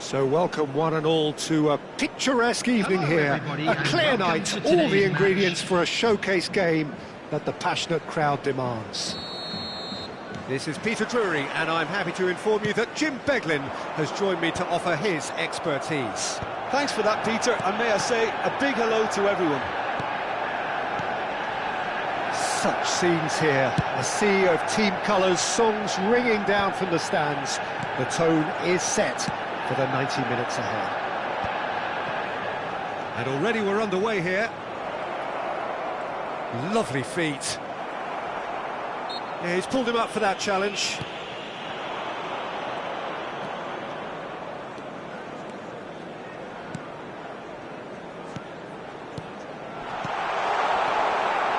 So welcome one and all to a picturesque evening here, a clear night, all the ingredients for a showcase game that the passionate crowd demands. This is Peter Drury, and I'm happy to inform you that Jim Beglin has joined me to offer his expertise. Thanks for that, Peter, and may I say a big hello to everyone. Such scenes here, a sea of team colours, songs ringing down from the stands. The tone is set for the 90 minutes ahead. And already we're underway here. Lovely feet. Yeah, he's pulled him up for that challenge.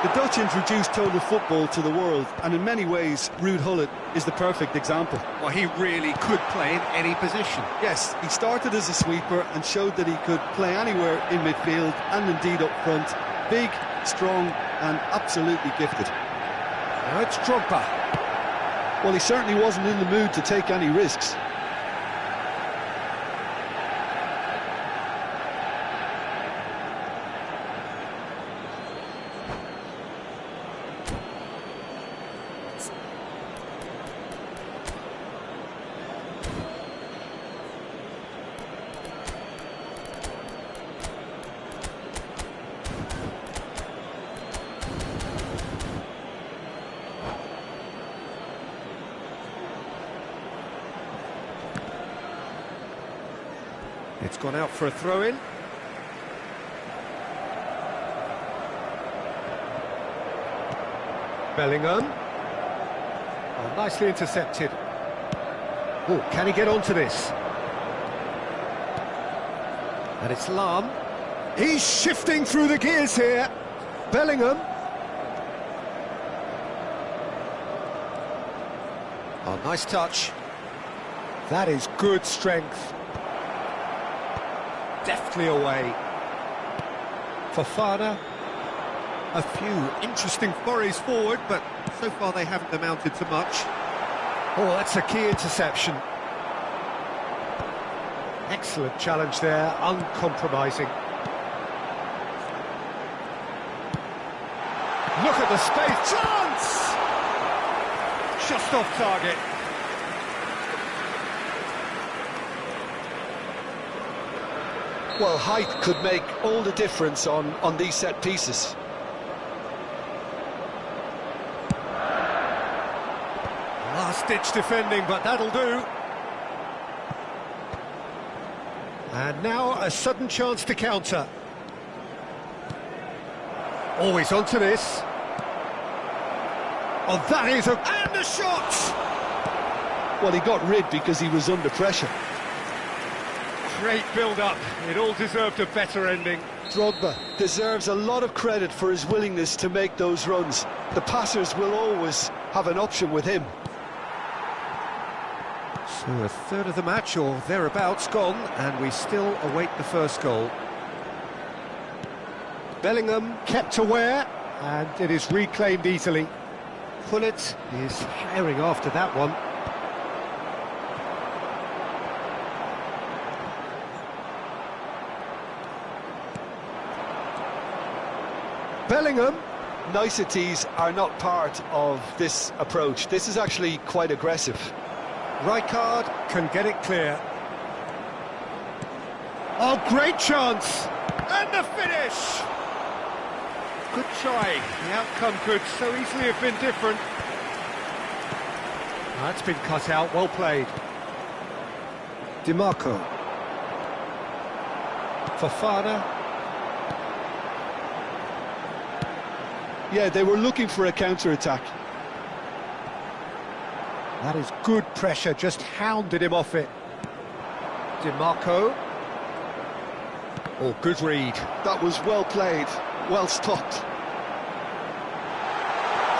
The Dutch introduced total football to the world, and in many ways, Ruud Gullit is the perfect example. Well, he really could play in any position. Yes, he started as a sweeper and showed that he could play anywhere in midfield and indeed up front. Big, strong and absolutely gifted. Now it's Drogba. Well, he certainly wasn't in the mood to take any risks. It's gone out for a throw-in. Bellingham. Oh, nicely intercepted. Oh, can he get onto this? And it's Lahm. He's shifting through the gears here. Bellingham. Oh, nice touch. That is good strength. Deftly away. Fofana. A few interesting forays forward, but so far they haven't amounted to much. Oh, that's a key interception. Excellent challenge there, uncompromising. Look at the space, chance! Just off target. Well, height could make all the difference on these set pieces. Last-ditch defending, but that'll do. And now a sudden chance to counter. Always onto this. Oh, that is a... And a shot! Well, he got rid because he was under pressure. Great build-up. It all deserved a better ending. Drogba deserves a lot of credit for his willingness to make those runs. The passers will always have an option with him. So a third of the match, or thereabouts, gone, and we still await the first goal. Bellingham kept aware, and it is reclaimed easily. Gullit is herring after that one. Bellingham. Niceties are not part of this approach. This is actually quite aggressive. Rijkaard can get it clear. Oh, great chance! And the finish! Good try. The outcome could so easily have been different. That's been cut out, well played. DiMarco. Fofana. Yeah, they were looking for a counter-attack. That is good pressure, just hounded him off it. DiMarco. Oh, good read. That was well played, well stopped.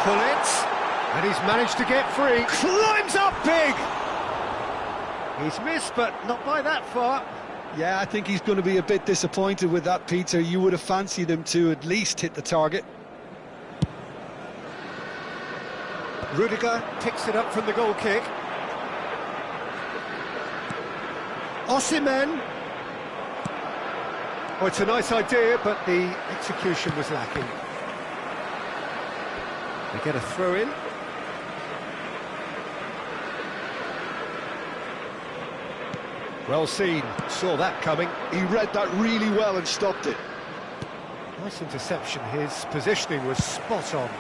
Gullit, and he's managed to get free. Climbs up big! He's missed, but not by that far. Yeah, I think he's going to be a bit disappointed with that, Peter. You would have fancied him to at least hit the target. Rudiger picks it up from the goal kick. Osimhen. Oh, it's a nice idea, but the execution was lacking. They get a throw in. Well seen, saw that coming. He read that really well and stopped it. Nice interception, his positioning was spot on.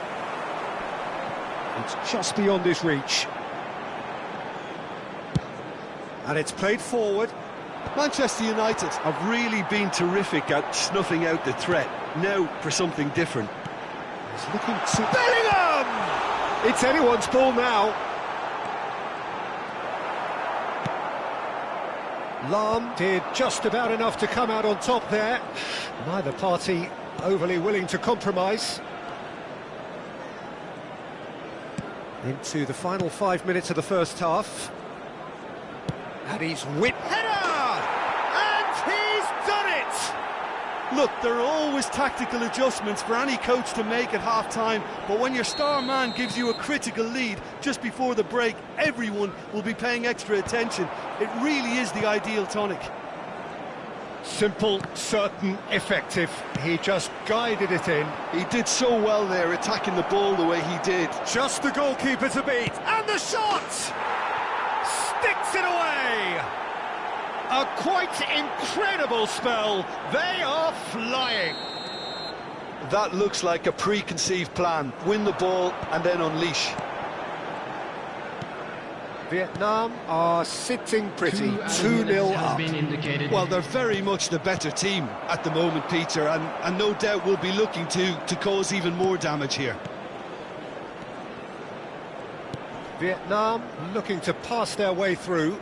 It's just beyond his reach. And it's played forward. Manchester United have really been terrific at snuffing out the threat. Now for something different. He's looking to... Bellingham! It's anyone's ball now. Lahm did just about enough to come out on top there. Neither party overly willing to compromise. Into the final 5 minutes of the first half. And he's whipped. Header! And he's done it! Look, there are always tactical adjustments for any coach to make at half-time, but when your star man gives you a critical lead just before the break, everyone will be paying extra attention. It really is the ideal tonic. Simple, certain, effective. He just guided it in. He did so well there, attacking the ball the way he did. Just the goalkeeper to beat. And the shot! Sticks it away! A quite incredible spell. They are flying. That looks like a preconceived plan. Win the ball and then unleash. Vietnam are sitting pretty, 2-0 up. Well, they're very much the better team at the moment, Peter, and no doubt will be looking to cause even more damage here. Vietnam looking to pass their way through.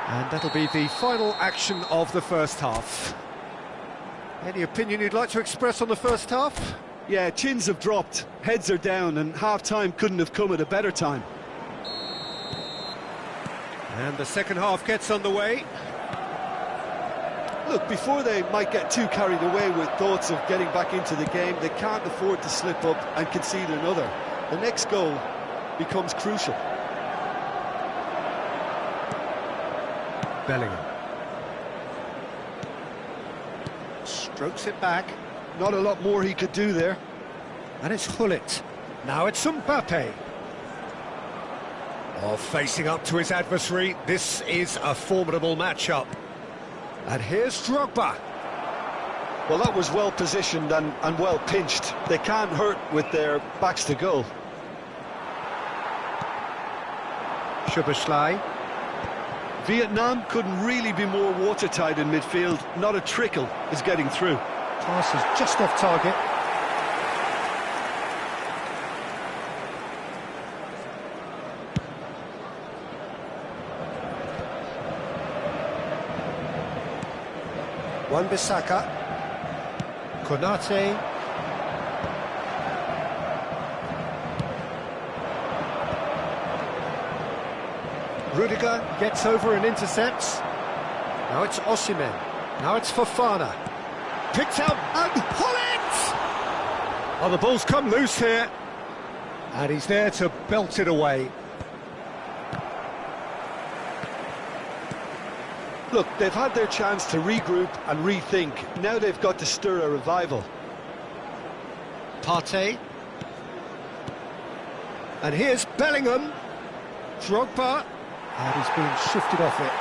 And that'll be the final action of the first half. Any opinion you'd like to express on the first half? Yeah, chins have dropped, heads are down, and half-time couldn't have come at a better time. And the second half gets underway. Look, before they might get too carried away with thoughts of getting back into the game, they can't afford to slip up and concede another. The next goal becomes crucial. Bellingham. Strokes it back. Not a lot more he could do there. And it's Hullet. Now it's Mbappe. Oh, facing up to his adversary. This is a formidable matchup. And here's Drogba. Well, that was well positioned and well pinched. They can't hurt with their backs to goal. Szoboszlai. Vietnam couldn't really be more watertight in midfield. Not a trickle is getting through. Pass is just off target. Wan-Bissaka. Konate. Rudiger gets over and intercepts. Now it's Osimhen. Now it's Fofana. Picked out and Hullet! Oh, the ball's come loose here. And he's there to belt it away. Look, they've had their chance to regroup and rethink. Now they've got to stir a revival. Partey. And here's Bellingham. Drogba. And he's being shifted off it.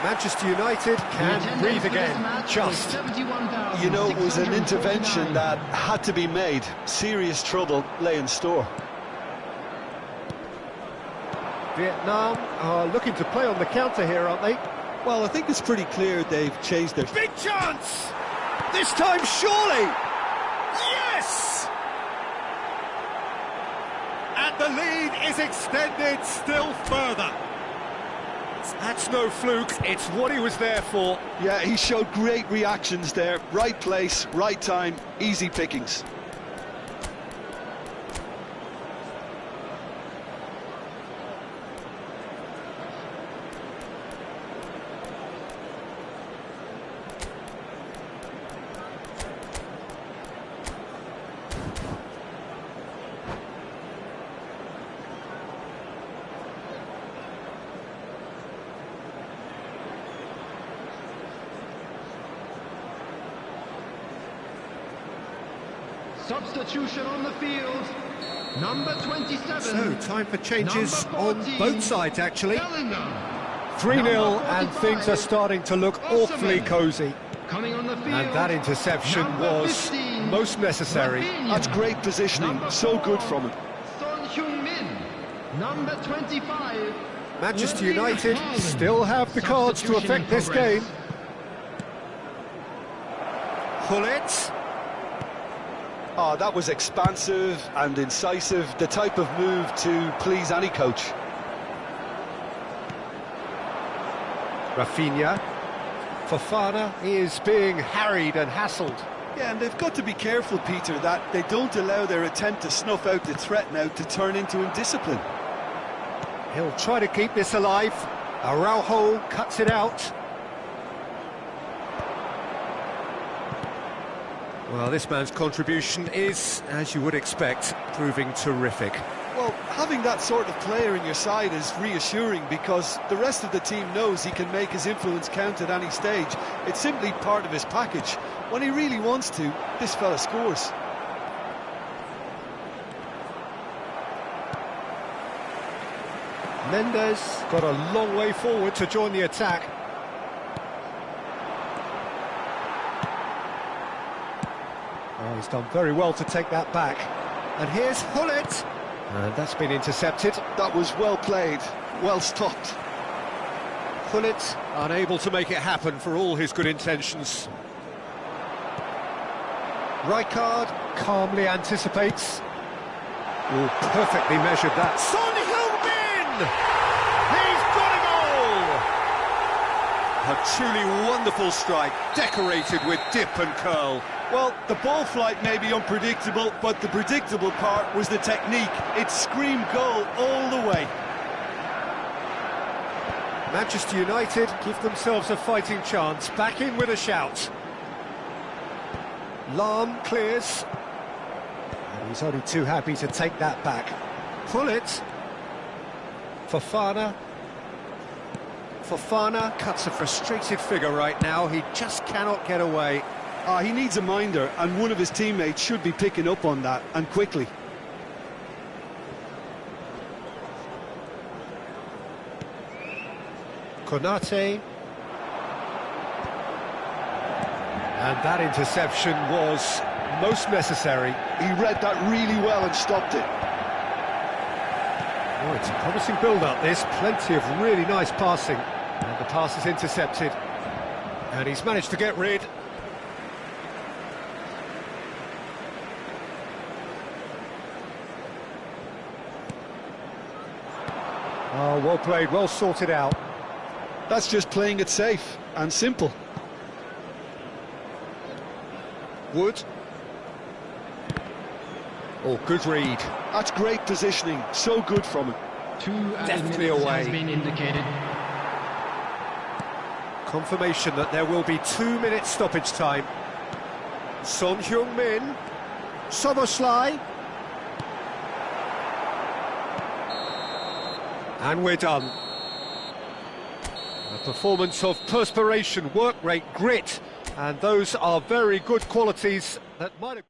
Manchester United can breathe again, just. You know, it was an intervention that had to be made. Serious trouble lay in store. Vietnam are looking to play on the counter here, aren't they? Well, I think it's pretty clear they've changed their... Big chance! This time, surely! Yes! And the lead is extended still further. That's no fluke, it's what he was there for. Yeah, he showed great reactions there. Right place, right time, easy pickings. Substitution on the field. Number 27. So, time for changes on 14, both sides, actually. 3-0, Number and 45, things are starting to look awfully cosy. Coming on the field. And that interception Number was 15, most necessary. Rafinha. That's great positioning, Number so 4, good from him. Son Heung-min. Number 25. Manchester Erling United Haaland. still have the cards to Substitution in affect this progress. game. Gullit. Oh, that was expansive and incisive, the type of move to please any coach. Rafinha. Fofana is being harried and hassled. Yeah, and they've got to be careful, Peter, that they don't allow their attempt to snuff out the threat now to turn into indiscipline. He'll try to keep this alive. Araujo cuts it out. Well, this man's contribution is, as you would expect, proving terrific. Well, having that sort of player in your side is reassuring because the rest of the team knows he can make his influence count at any stage. It's simply part of his package. When he really wants to, this fella scores. Mendes got a long way forward to join the attack. Oh, he's done very well to take that back. And here's Gullit. And that's been intercepted. That was well played, well stopped. Gullit unable to make it happen for all his good intentions. Rijkaard calmly anticipates. Oh, perfectly measured that. Son Heung-min! He's got a goal! A truly wonderful strike, decorated with dip and curl. Well, the ball flight may be unpredictable, but the predictable part was the technique. It screamed goal all the way. Manchester United give themselves a fighting chance, back in with a shout. Lahm clears. And he's only too happy to take that back. Gullit. Fofana. Fofana cuts a frustrated figure right now. He just cannot get away. He needs a minder, and one of his teammates should be picking up on that, and quickly. Konate. And that interception was most necessary. He read that really well and stopped it. Oh, it's a promising build-up, this. Plenty of really nice passing. And the pass is intercepted. And he's managed to get rid. Oh, well played, well sorted out. That's just playing it safe and simple. Wood. Oh, good read. That's great positioning, so good from him. 2 Definitely minutes away. has been indicated. Confirmation that there will be 2 minutes stoppage time. Son Heung-min. Soboslai. And we're done. A performance of perspiration, work rate, grit, and those are very good qualities that might have...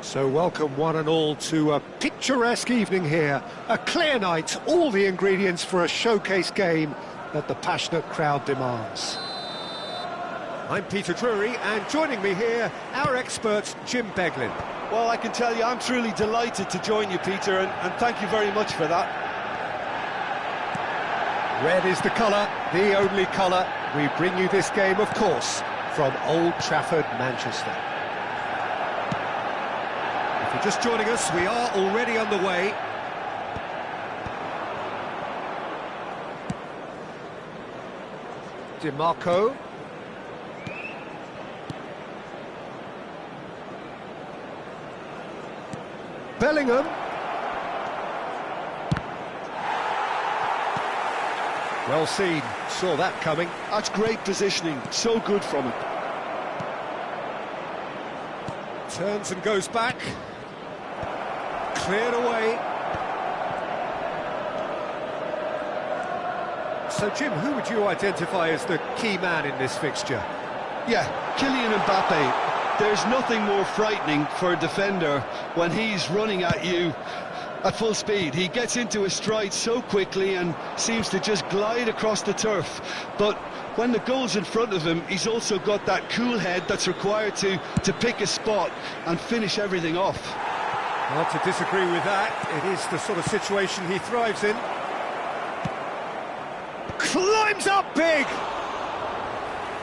So welcome one and all to a picturesque evening here. A clear night, all the ingredients for a showcase game that the passionate crowd demands. I'm Peter Drury, and joining me here, our expert Jim Beglin. Well, I can tell you, I'm truly delighted to join you, Peter, and thank you very much for that. Red is the colour, the only colour. We bring you this game, of course, from Old Trafford, Manchester. If you're just joining us, we are already underway. DiMarco. Bellingham. Well seen, saw that coming. That's great positioning, so good from him. Turns and goes back. Cleared away. So, Jim, who would you identify as the key man in this fixture? Yeah, Kylian Mbappe. There's nothing more frightening for a defender when he's running at you at full speed. He gets into his stride so quickly and seems to just glide across the turf. But when the goal's in front of him, he's also got that cool head that's required to pick a spot and finish everything off. Not to disagree with that. It is the sort of situation he thrives in. Climbs up big!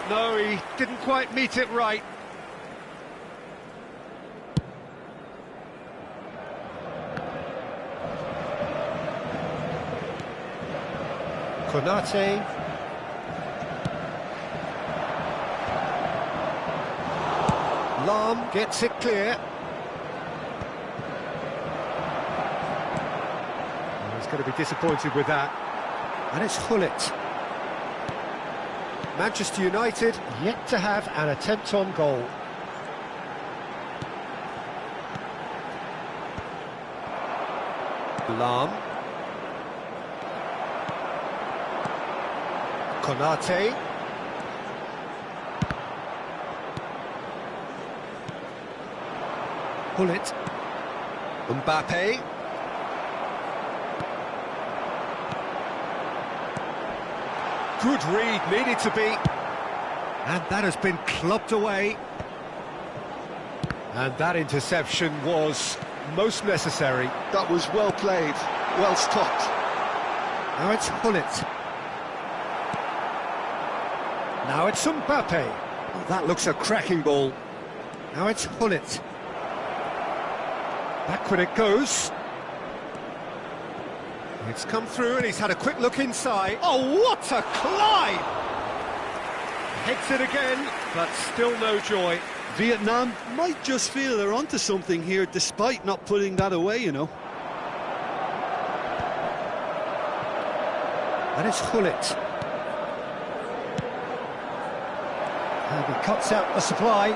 No, he didn't quite meet it right. Konate. Lam gets it clear. He's going to be disappointed with that. And it's Hullet. Manchester United yet to have an attempt on goal. Lam. Konate. Hullet. Mbappe. Good read, needed to be. And that has been clubbed away. And that interception was most necessary. That was well played, well stopped. Now it's Hullet. Now it's Mbappe. Oh, that looks a cracking ball. Now it's Hullet. Backward it goes. It's come through and he's had a quick look inside. Oh, what a climb! Hits it again, but still no joy. Vietnam might just feel they're onto something here, despite not putting that away, you know. And it's Hullet. And he cuts out the supply.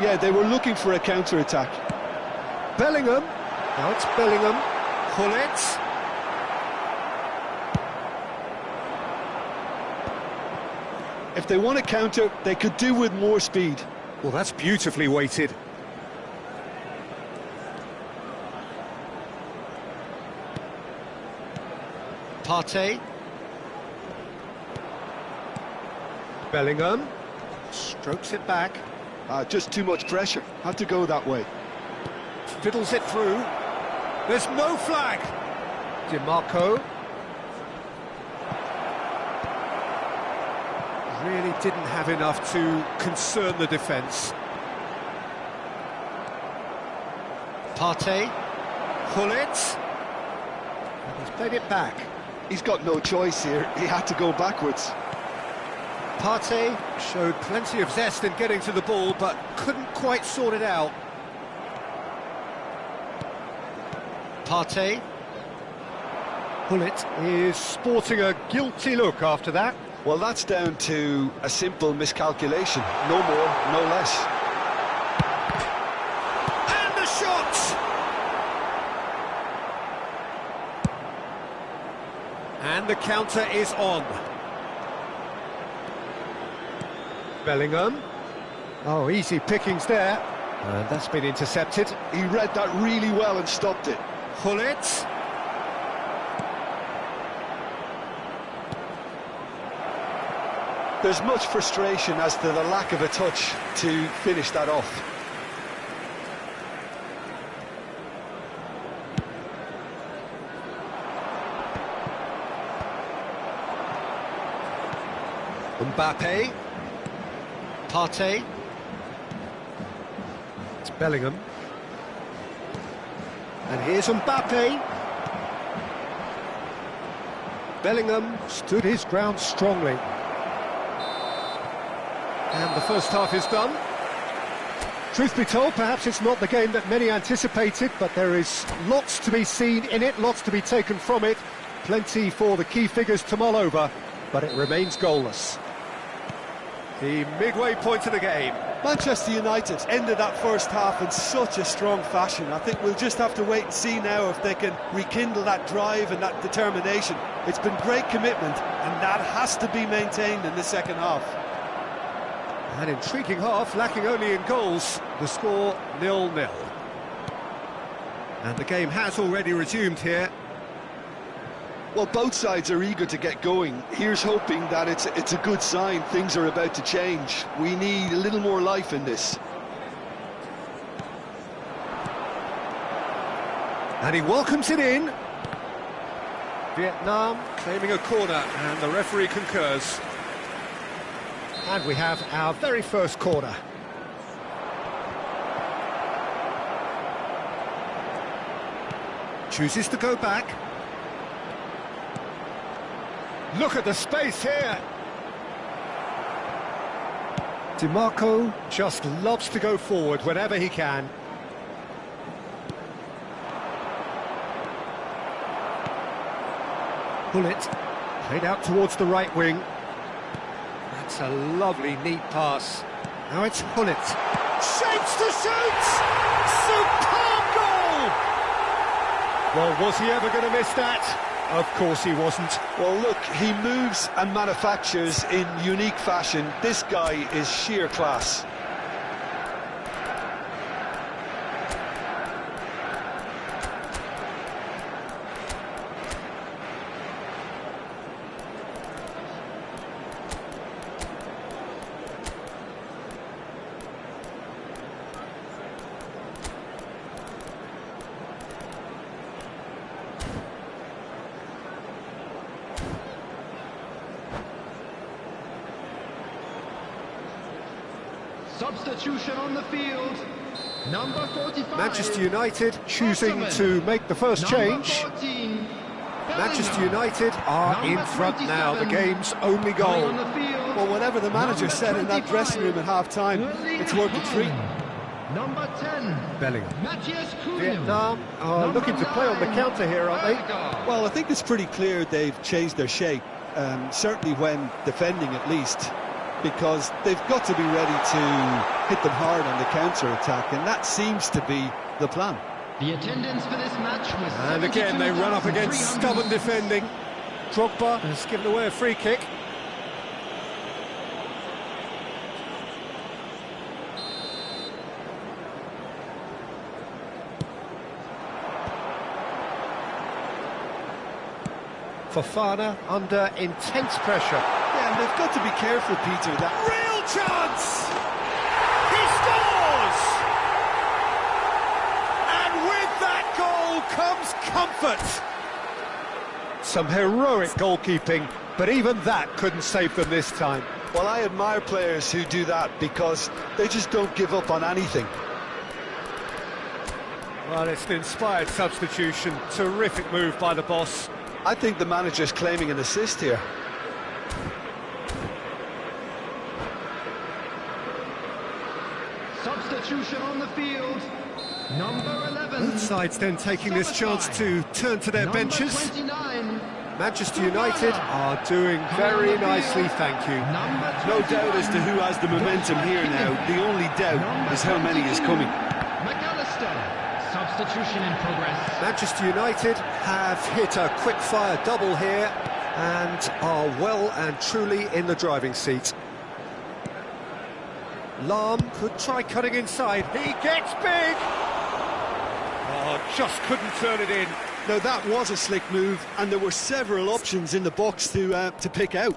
Yeah, they were looking for a counter-attack. Bellingham. Now it's Bellingham. Hullet. If they want to counter, they could do with more speed. Well, that's beautifully weighted. Partey. Bellingham. Strokes it back. Just too much pressure. Had to go that way. Fiddles it through. There's no flag. DiMarco. Really didn't have enough to concern the defence. Partey. Hullet. And he's played it back. He's got no choice here. He had to go backwards. Partey showed plenty of zest in getting to the ball, but couldn't quite sort it out. Partey. Hullet is sporting a guilty look after that. Well, that's down to a simple miscalculation. No more, no less. And the shot! And the counter is on. Bellingham. Oh, easy pickings there. And that's been intercepted. He read that really well and stopped it. Gullit. There's much frustration as to the lack of a touch to finish that off. Mbappe. Partey. It's Bellingham. And here's Mbappe. Bellingham stood his ground strongly. And the first half is done. Truth be told, perhaps it's not the game that many anticipated, but there is lots to be seen in it, lots to be taken from it. Plenty for the key figures to mull over, but it remains goalless. The midway point of the game. Manchester United ended that first half in such a strong fashion. I think we'll just have to wait and see now if they can rekindle that drive and that determination. It's been great commitment, and that has to be maintained in the second half. An intriguing half, lacking only in goals. The score 0-0. And the game has already resumed here. Well, both sides are eager to get going. Here's hoping that it's a good sign. Things are about to change. We need a little more life in this. And he welcomes it in. Vietnam claiming a corner, and the referee concurs. And we have our very first corner. Chooses to go back. Look at the space here. DiMarco just loves to go forward whenever he can. Gullit played out towards the right wing. That's a lovely, neat pass. Now it's Gullit. Shapes to shoot! Superb goal! Well, was he ever going to miss that? Of course he wasn't. Well, look, he moves and manufactures in unique fashion. This guy is sheer class. Substitution on the field. Number 45. Manchester United choosing to make the first change. 14, Manchester United are in front now, the game's only goal. Well, whatever the manager said in that dressing room at half-time, it's worth the treat. Number 10. Bellingham. Matthias Cunha. Vietnam are looking to play on the counter here, aren't they? Well, I think it's pretty clear they've changed their shape, certainly when defending at least, because they've got to be ready to hit them hard on the counter-attack, and that seems to be the plan. The attendance for this match was And again they run up against stubborn defending. Drogba has given away a free kick. Fofana under intense pressure. Yeah, and they've got to be careful, Peter. That Real chance! He scores! And with that goal comes comfort. Some heroic goalkeeping, but even that couldn't save them this time. Well, I admire players who do that because they just don't give up on anything. Well, it's an inspired substitution. Terrific move by the boss. I think the manager's claiming an assist here. Substitution on the field. Number 11. Both sides then taking this chance to turn to their benches. 29. Manchester United are doing very nicely, thank you. No doubt as to who has the momentum here now. The only doubt is how many is coming. McAllister. Substitution in progress. Manchester United have hit a quick-fire double here and are well and truly in the driving seat. Lahm could try cutting inside. He gets big! Oh, just couldn't turn it in. Now that was a slick move, and there were several options in the box to pick out.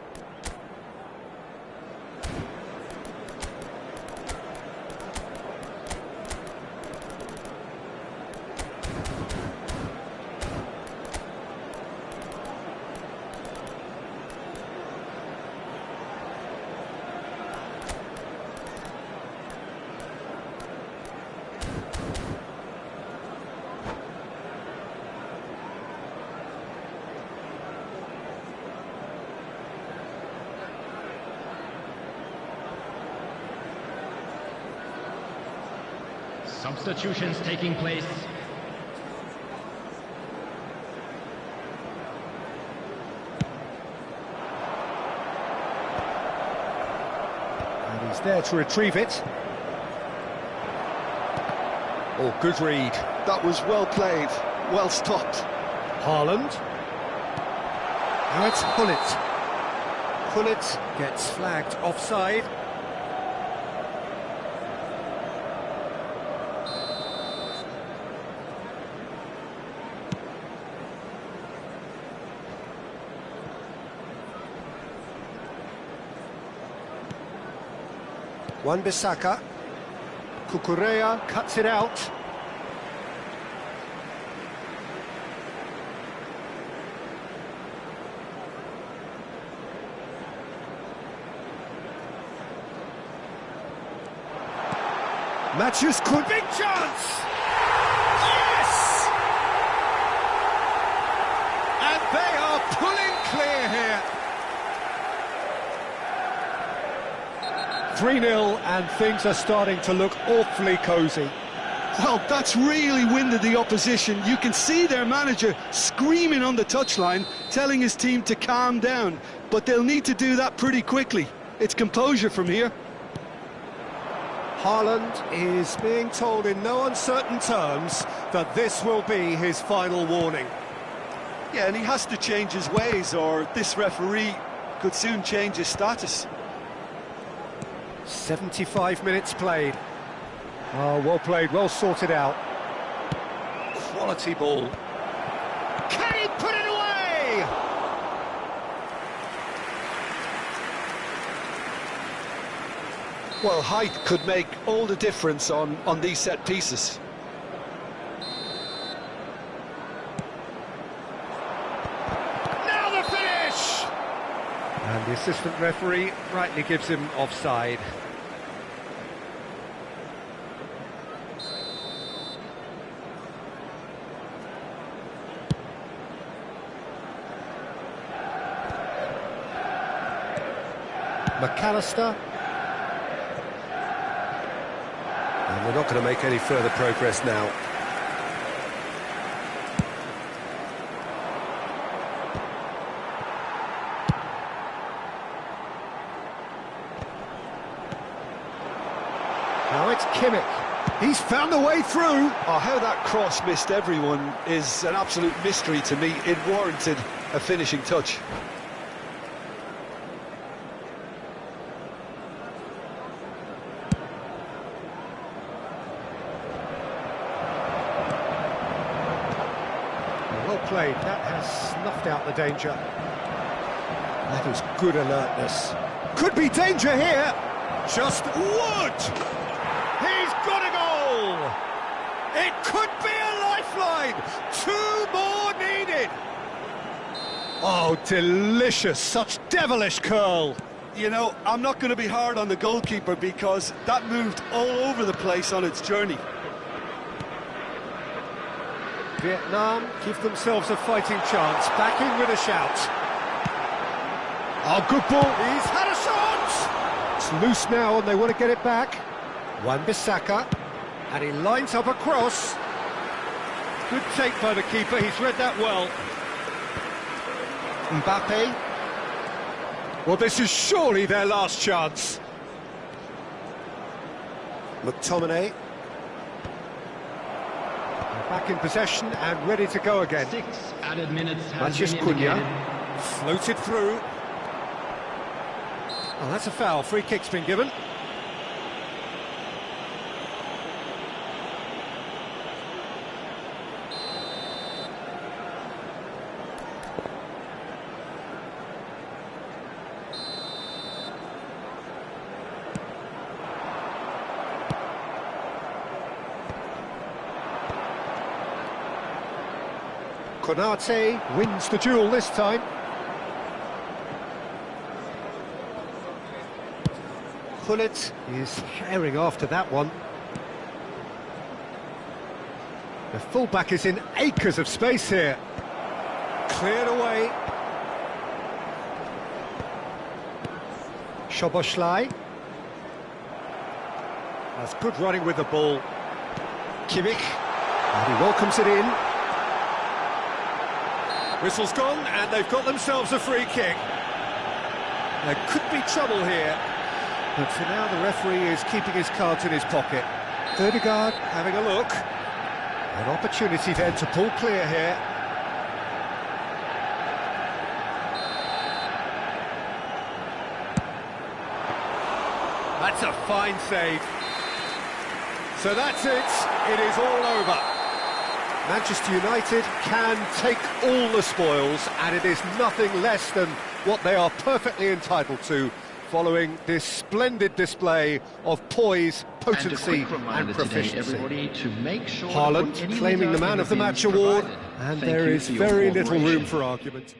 Substitutions taking place. And he's there to retrieve it. Oh, good read. That was well played, well stopped. Haaland. Now it's Gullit. Gullit gets flagged offside. Wan-Bissaka. Cucurella cuts it out. Matches could... Big chance! Yes! And they are pulling clear here. 3-0, and things are starting to look awfully cosy. Well, that's really winded the opposition. You can see their manager screaming on the touchline, telling his team to calm down. But they'll need to do that pretty quickly. It's composure from here. Haaland is being told in no uncertain terms that this will be his final warning. Yeah, and he has to change his ways, or this referee could soon change his status. 75 minutes played. Oh, well played, well sorted out. Quality ball. Can he put it away? Well, height could make all the difference on these set pieces. Now the finish! And the assistant referee rightly gives him offside. McAllister. And they're not going to make any further progress now. Now it's Kimmich. He's found a way through. Oh, how that cross missed everyone is an absolute mystery to me. It warranted a finishing touch. Well played, that has snuffed out the danger. That is good alertness. Could be danger here. Just Wood! He's got a goal! It could be a lifeline! 2 more needed! Oh, delicious, such devilish curl. You know, I'm not going to be hard on the goalkeeper because that moved all over the place on its journey. Vietnam give themselves a fighting chance, back in with a shout. Oh, good ball, he's had a shot! It's loose now and they want to get it back. Wan-Bissaka, and he lines up a cross. Good take by the keeper, he's read that well. Mbappe. Well, this is surely their last chance. McTominay. Back in possession and ready to go again. 6 added minutes has Mathias been indicated. Cunha floated through. Oh, that's a foul. Free kick's been given. Konate wins the duel this time. Pullet is herring after that one. The fullback is in acres of space here. Cleared away. Szoboszlai. That's good running with the ball. Kimmich. And he welcomes it in. Whistle's gone, and they've got themselves a free kick. There could be trouble here, but for now the referee is keeping his cards in his pocket. Ødegaard having a look. An opportunity then to pull clear here. That's a fine save. So that's it. It is all over. Manchester United can take all the spoils, and it is nothing less than what they are perfectly entitled to, following this splendid display of poise, potency and proficiency. Haaland claiming the man of the match award, and there is very little room for argument.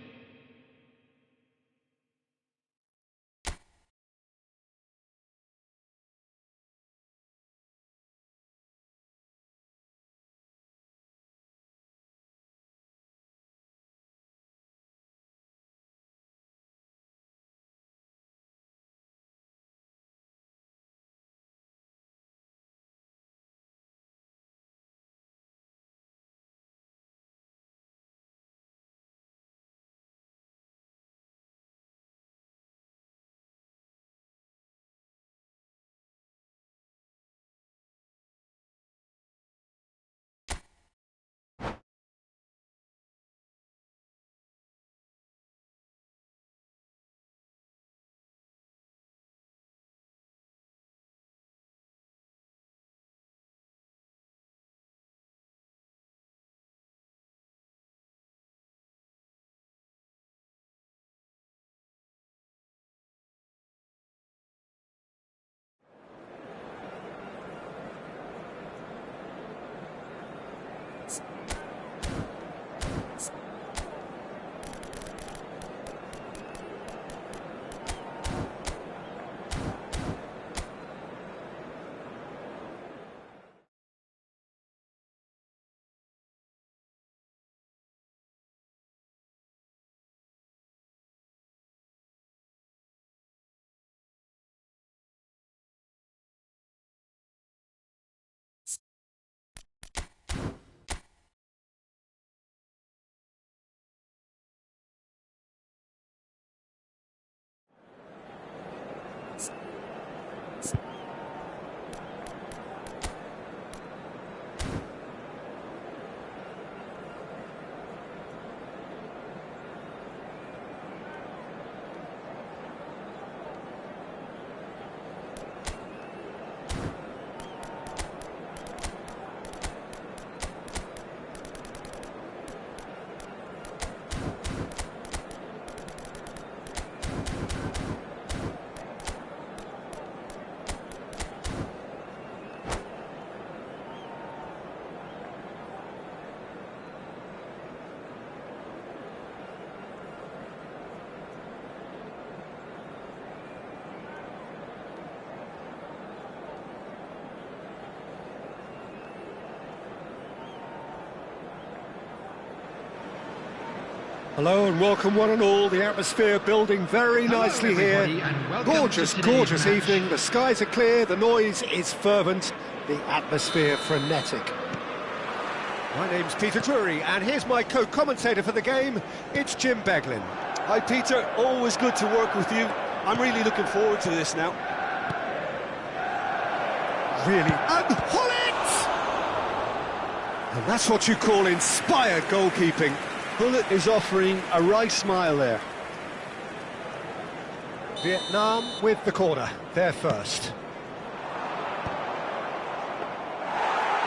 Hello and welcome one and all. The atmosphere building very nicely here. Gorgeous, gorgeous evening. The skies are clear, the noise is fervent, the atmosphere frenetic. My name's Peter Drury, and here's my co-commentator for the game. It's Jim Beglin. Hi Peter, always good to work with you. I'm really looking forward to this now. Really, and Pullet! And that's what you call inspired goalkeeping. Pullet is offering a right smile there. Vietnam with the corner, they're first.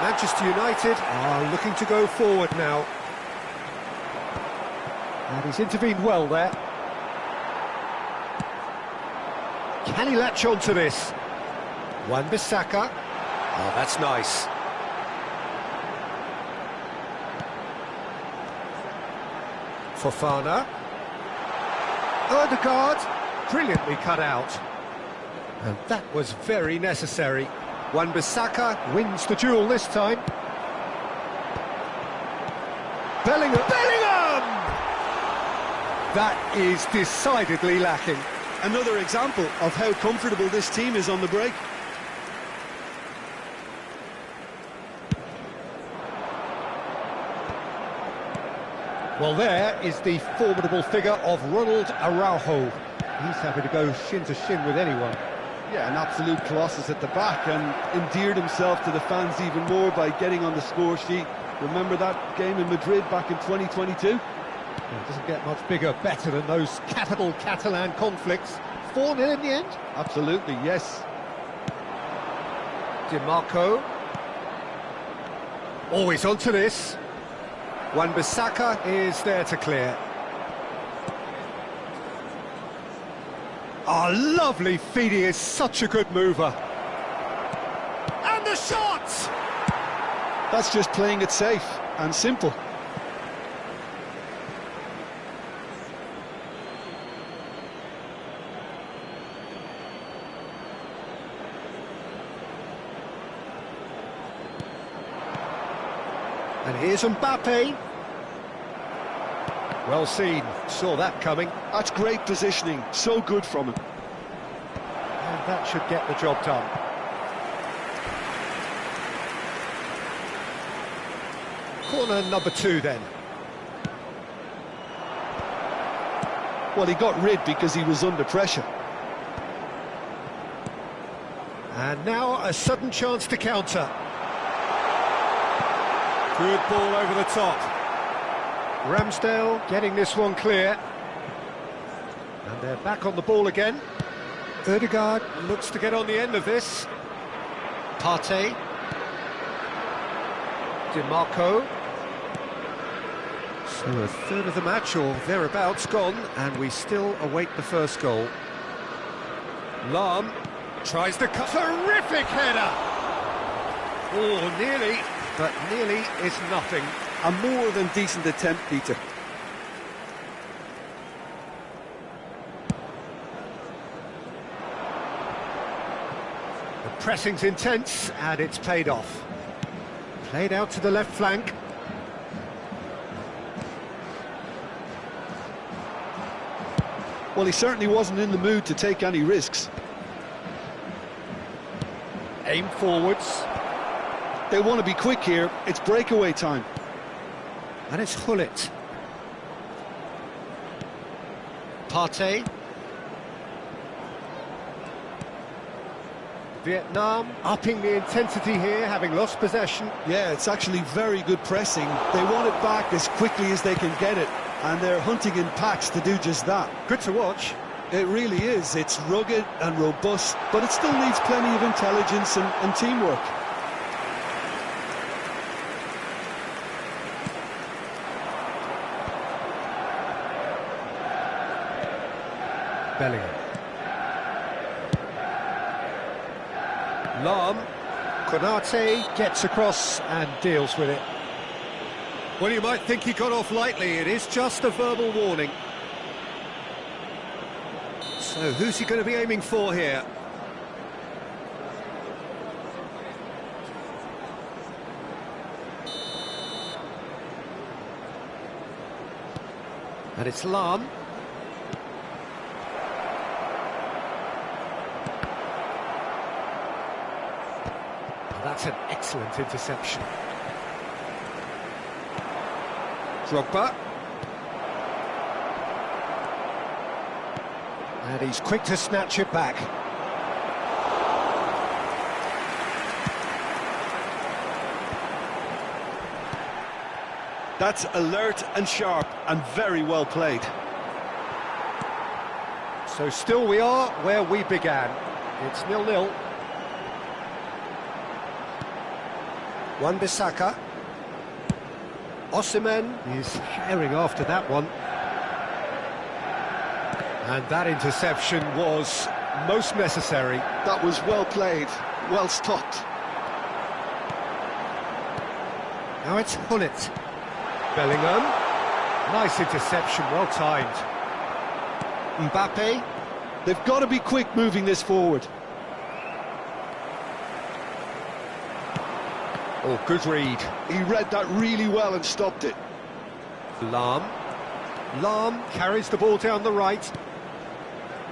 Manchester United are looking to go forward now. And he's intervened well there. Can he latch on to this? Wan-Bissaka. Oh, that's nice. Fofana. Odegaard, brilliantly cut out. And that was very necessary. Wan-Bissaka wins the duel this time. Bellingham! That is decidedly lacking. Another example of how comfortable this team is on the break. Well, there is the formidable figure of Ronald Araujo. He's happy to go shin to shin with anyone. Yeah, an absolute colossus at the back, and endeared himself to the fans even more by getting on the score sheet. Remember that game in Madrid back in 2022? It doesn't get much bigger, better than those capital Catalan conflicts. 4-0 in the end? Absolutely, yes. DiMarco. Always onto this. Wan-Bissaka is there to clear. Oh, lovely feed, he is such a good mover. And the shot! That's just playing it safe and simple. And here's Mbappe. Well seen, saw that coming. That's great positioning, so good from him. And that should get the job done. Corner number 2 then. Well, he got rid because he was under pressure. And now a sudden chance to counter. Good ball over the top. Ramsdale getting this one clear. And they're back on the ball again. Odegaard looks to get on the end of this. Partey. DiMarco. So a third of the match or thereabouts gone, and we still await the first goal. Lahm tries to cut. Terrific header! Oh, nearly, but nearly is nothing. A more than decent attempt, Peter. The pressing's intense, and it's paid off. Played out to the left flank. Well, he certainly wasn't in the mood to take any risks. Aim forwards. They want to be quick here. It's breakaway time. And it's Hullet. Partey. Vietnam upping the intensity here, having lost possession. Yeah, it's actually very good pressing. They want it back as quickly as they can get it, and they're hunting in packs to do just that. Good to watch. It really is. It's rugged and robust, but it still needs plenty of intelligence and teamwork. Bellingham. Lahm. Konate gets across and deals with it. Well, you might think he got off lightly. It is just a verbal warning. So who's he going to be aiming for here? And it's Lahm. That's an excellent interception. Drogba. And he's quick to snatch it back. That's alert and sharp and very well played. So still we are where we began. It's 0-0. Wan-Bissaka. Osimhen is herring after that one. And that interception was most necessary. That was well played, well stopped. Now it's Hullet. Bellingham. Nice interception, well timed. Mbappe. They've got to be quick moving this forward. Oh, good read. He read that really well and stopped it. Lahm. Lahm carries the ball down the right.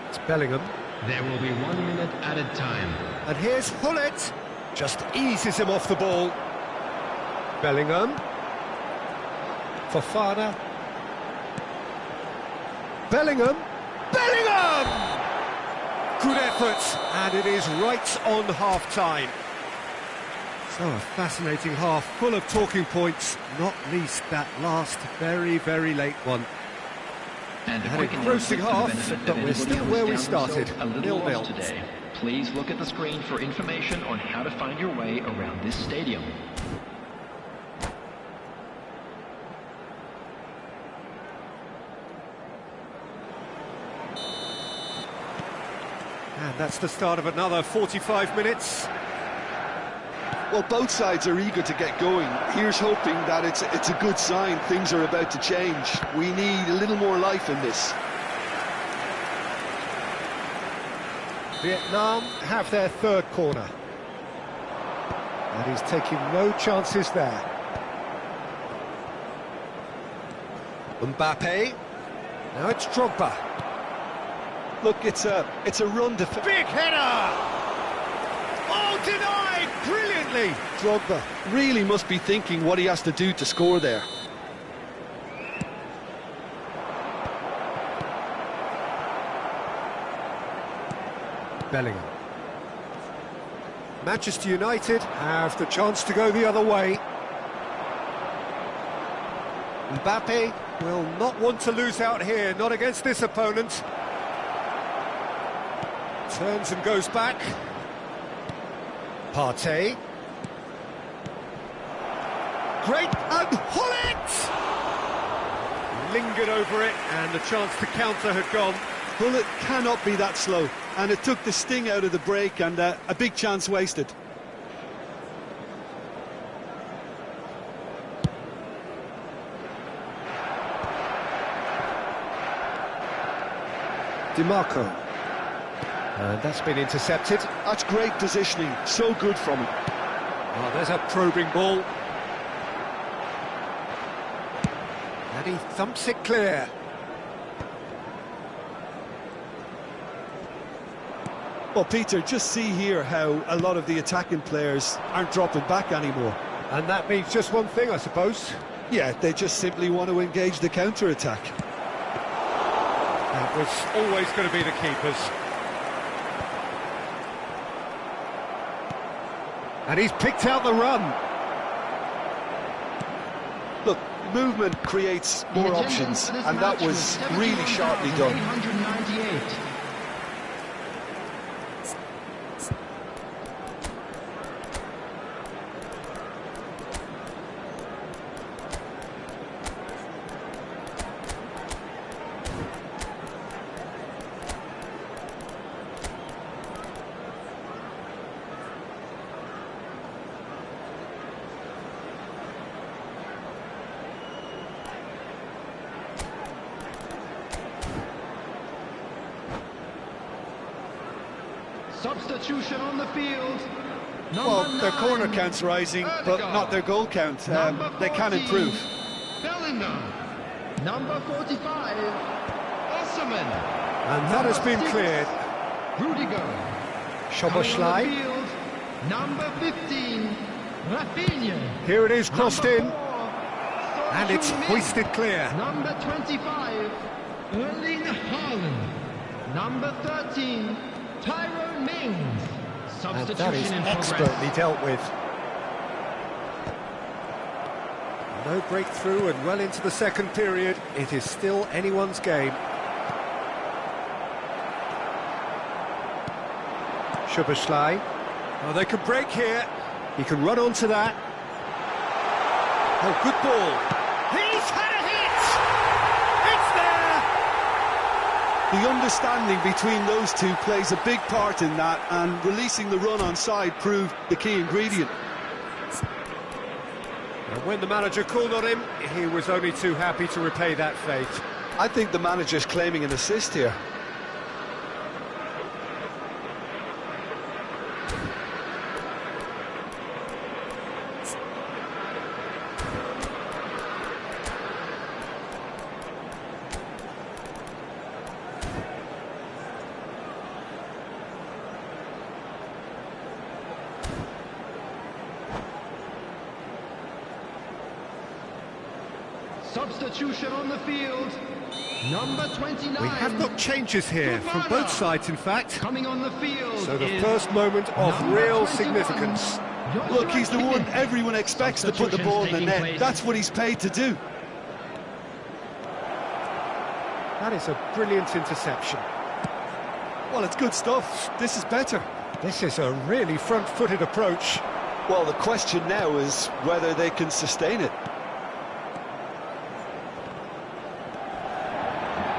It's Bellingham. There will be 1 minute added time. And here's Hullet. Just eases him off the ball. Bellingham. Fofana. Bellingham. Bellingham! Good effort, and it is right on half-time. So a fascinating half, full of talking points, not least that last very, very late one. And An engrossing half, but we're still where we started, 0-0. Today. Please look at the screen for information on how to find your way around this stadium. And that's the start of another 45 minutes. Well, both sides are eager to get going. Here's hoping that it's a good sign. Things are about to change. We need a little more life in this. Vietnam have their third corner. And he's taking no chances there. Mbappe. Now it's Drogba. Look, it's a run defense. Big header! Oh, denied brilliantly! Drogba really must be thinking what he has to do to score there. Bellingham. Manchester United have the chance to go the other way. Mbappe will not want to lose out here, not against this opponent. Turns and goes back. Partey. Great, and Hullet! Lingered over it, and the chance to counter had gone. Hullet cannot be that slow, and it took the sting out of the break, and a big chance wasted. DiMarco. And that's been intercepted. That's great positioning, so good from him. Oh, there's a probing ball. And he thumps it clear. Well, Peter, just see here how a lot of the attacking players aren't dropping back anymore. And that means just one thing, I suppose. Yeah, they just simply want to engage the counter-attack. That was always going to be the keepers. And he's picked out the run. Look, movement creates more options, and that was really sharply done. 898. Substitution on the field. Well, their corner count's rising, but not their goal count. They can improve. Bellingham. Number 45. Osman. And that has been cleared. Rudiger. Szoboszlai. Number 15. Rafinha. Here it is, crossed Number in. 4, And it's Son Heung-min. hoisted clear. Number 25. Erling Haaland. Number 13. Tyrone Mings. And Substitution that is in progress. expertly dealt with. No breakthrough and well into the second period. It is still anyone's game. Szoboszlai. Oh, they can break here. He can run onto that. Oh, good ball. He's had a hit! It's there! The understanding between those two plays a big part in that, and releasing the run on side proved the key ingredient. And when the manager called on him, he was only too happy to repay that fate. I think the manager's claiming an assist here. Substitution on the field. Number 29. We have got changes here from both sides, in fact. Coming on the field. So the first moment of real 21. significance. Look, he's the one everyone expects to put the ball in the net. That's what he's paid to do. That is a brilliant interception. Well, it's good stuff. This is better. This is a really front-footed approach. Well, the question now is whether they can sustain it.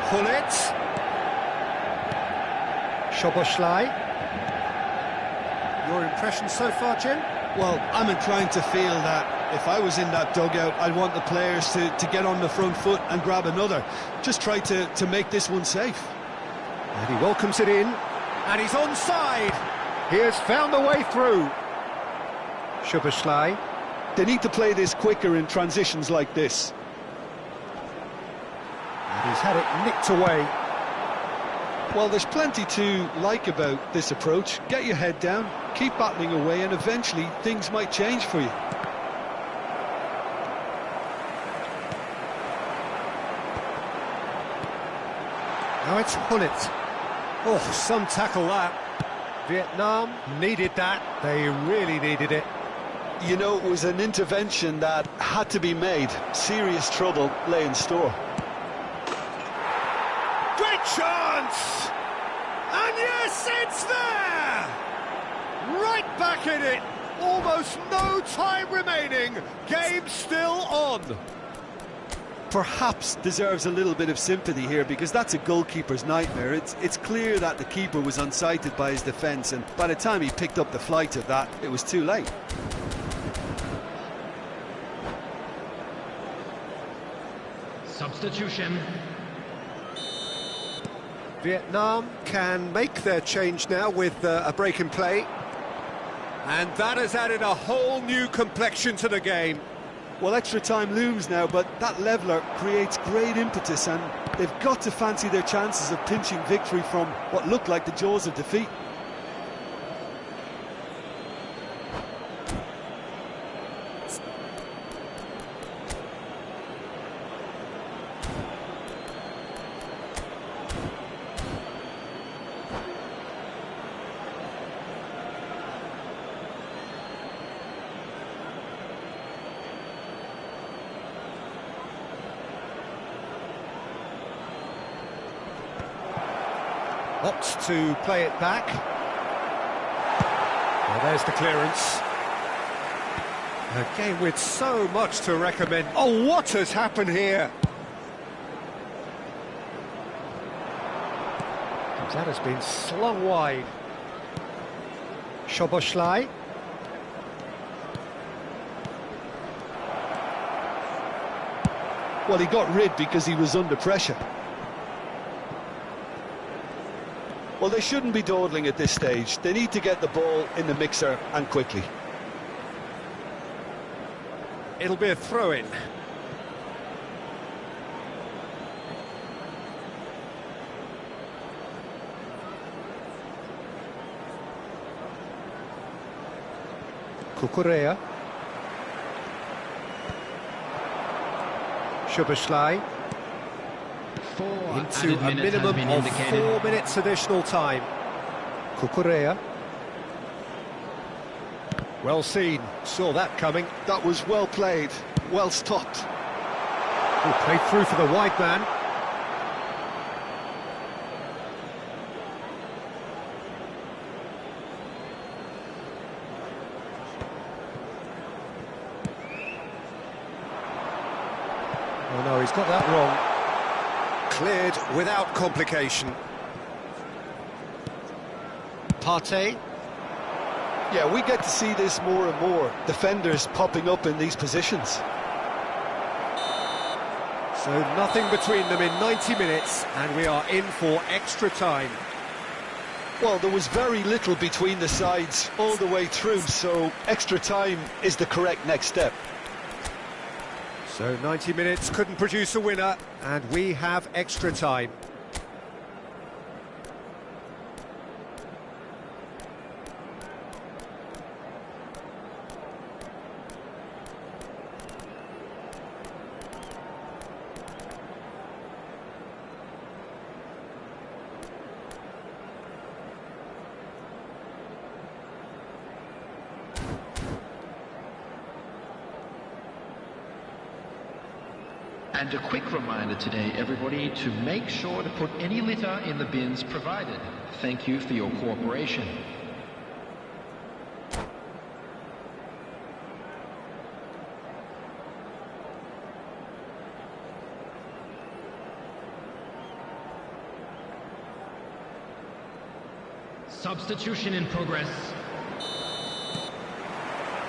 Hullet. Szoboszlai. Your impression so far, Jim? Well, I'm inclined to feel that if I was in that dugout, I'd want the players to get on the front foot and grab another. Just try to make this one safe. And he welcomes it in. And he's onside. He has found a way through. Szoboszlai. They need to play this quicker in transitions like this. And he's had it nicked away. Well, there's plenty to like about this approach. Get your head down, keep battling away, and eventually things might change for you. Now it's Hullet. Oh, some tackle that. Vietnam needed that. They really needed it. You know, it was an intervention that had to be made. Serious trouble lay in store. Great chance! And yes, it's there! Right back in it. Almost no time remaining. Game still on. Perhaps deserves a little bit of sympathy here, because that's a goalkeeper's nightmare. It's clear that the keeper was unsighted by his defence, and by the time he picked up the flight of that, it was too late. Substitution. Vietnam can make their change now with a break in play. And that has added a whole new complexion to the game. Well, extra time looms now, but that leveller creates great impetus, and they've got to fancy their chances of pinching victory from what looked like the jaws of defeat. Opts to play it back. Well, there's the clearance. A game with so much to recommend. Oh, what has happened here? That has been slung wide. Szoboszlai. Well, he got rid because he was under pressure. Well, they shouldn't be dawdling at this stage. They need to get the ball in the mixer, and quickly. It'll be a throw-in. Kukurea. Szoboszlai. Into a minimum of 4 minutes additional time. Kukurea. Well seen, saw that coming. That was well played, well stopped. Oh, played through for the wide man. Oh no, he's got that wrong. Cleared without complication. Partey. Yeah, we get to see this more and more. Defenders popping up in these positions. So nothing between them in 90 minutes, and we are in for extra time. Well, there was very little between the sides all the way through, so extra time is the correct next step. So 90 minutes couldn't produce a winner, and we have extra time. And a quick reminder today, everybody, to make sure to put any litter in the bins provided. Thank you for your cooperation. Substitution in progress.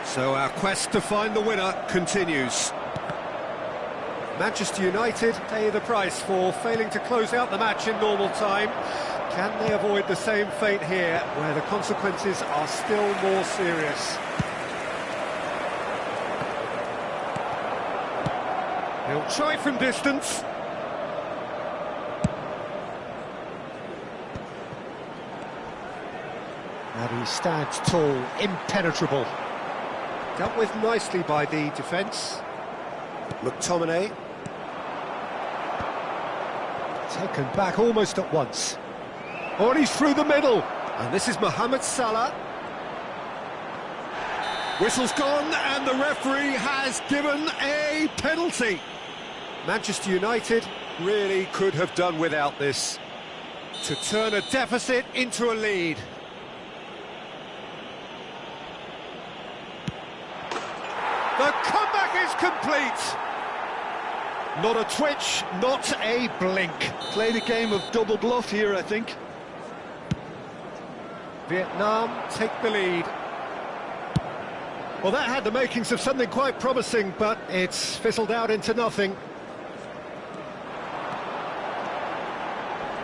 So our quest to find the winner continues. Manchester United pay the price for failing to close out the match in normal time. Can they avoid the same fate here, where the consequences are still more serious? He'll try from distance. And he stands tall, impenetrable. Dealt with nicely by the defence. McTominay. Taken back almost at once. Oh, and he's through the middle. And this is Mohamed Salah. Whistle's gone, and the referee has given a penalty. Manchester United really could have done without this to turn a deficit into a lead. The comeback is complete. Not a twitch, not a blink. Played a game of double bluff here, I think. Vietnam take the lead. Well, that had the makings of something quite promising, but it's fizzled out into nothing.